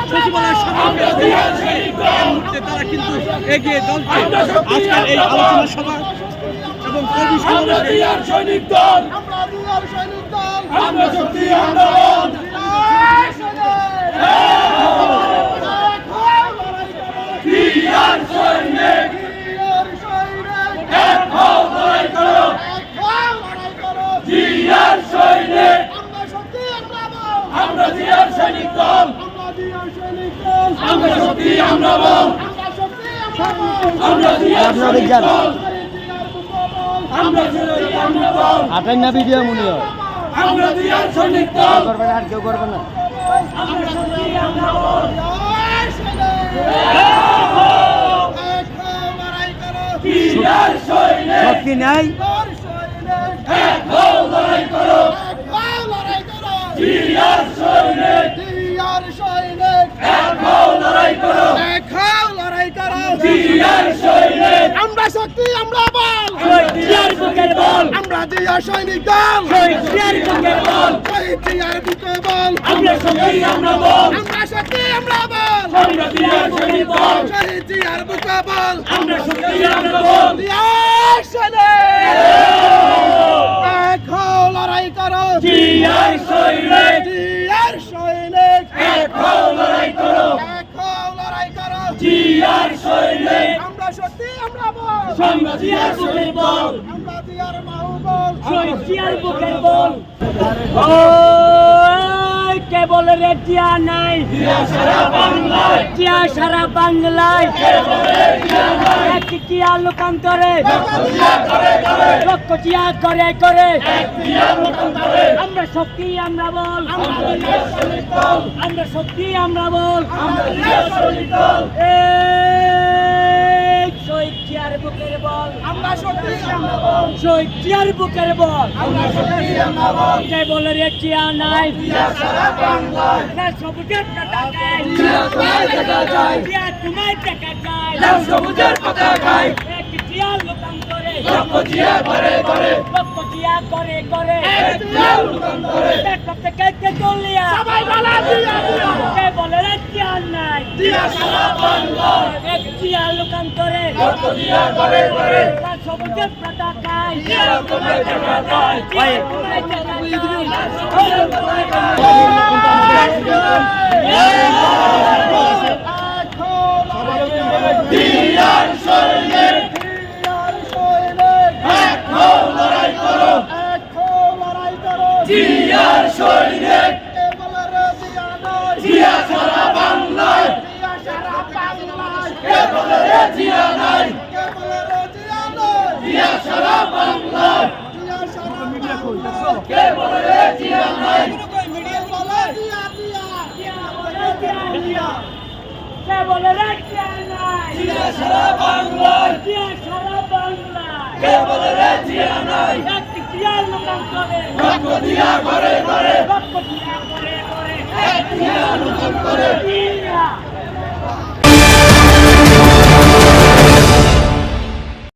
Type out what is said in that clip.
সচিবালয়ের সামনে তারা কিন্তু এগিয়ে চলছে আজকের এই আলোচনা সভা এবং কর্মী সমাবেশে আটাই না ভিডিও মনে হয় করবেন আর কেউ করবে না শক্তি নাই আমরা শক্তি আমরা বল আমরা জিয়া সৈনিক দল জিয়ার বুকে বল আমরা শক্তি আমরা বল শহীদ জিয়ার বুকে বল জিয়ার সৈনিক এক হও লড়াই করো জিয়ার সৈনিক এক হও লড়াই করো জিয়ার সৈনিক আমরা শক্তি আমরা বল জিয়ার বুকের বল আমরা জিয়ার মাহু বল জিয়ার বুকের বল কে বলে রে জিয়া নাই জিয়া সারা বাংলায় এক জিয়া লোকান্তরে লক্ষ জিয়া করে করে আমরা শক্তি আমরা বল আমরা শক্তি আমরা বল শহীদ জিয়ার বুকের বল আমরা শক্তি আমরা বল শহীদ জিয়ার বুকের বল আমরা শক্তি আমরা বল কে বলে রে জিয়া নাই জিয়া সারা বাংলায় না সবুজের পতাকায় জিয়া তোমার পতাকায় জিয়া তোমার পতাকায় লাল সবুজের পতাকায় এক জিয়া লোকান্তরে লক্ষ জিয়া করে করে লক্ষ জিয়া করে করে এক জিয়া লোকান্তরে দেখতে কেটে চলিয়া সবাই বলা জিয়া জিয়া কে বলে রে জিয়া নাই জিয়া সারা বাংলায় এক জিয়া লোকান্তরে লক্ষ জিয়া করে করে লাল সবুজের পতাকায় জিয়া তোমার পতাকায় জিয়া তোমার পতাকায় জিয়ার সৈনিক এক হও লড়াই করো জিয়ার সৈনিক জিয়া সারা বাংলায় কে বলে রে জিয়া নাই জিয়া সারা বাংলায় কে বলে রে জিয়া নাই কে বলে রে জিয়া নাই জিয়া সারা বাংলায় জিয়া সারা বাংলায় কে বলে রে জিয়া নাই এক জিয়া লোকান্তরে লক্ষ জিয়া ঘরে ঘরে লক্ষ জিয়া করে করে এক জিয়া লোকান্তরে জিয়া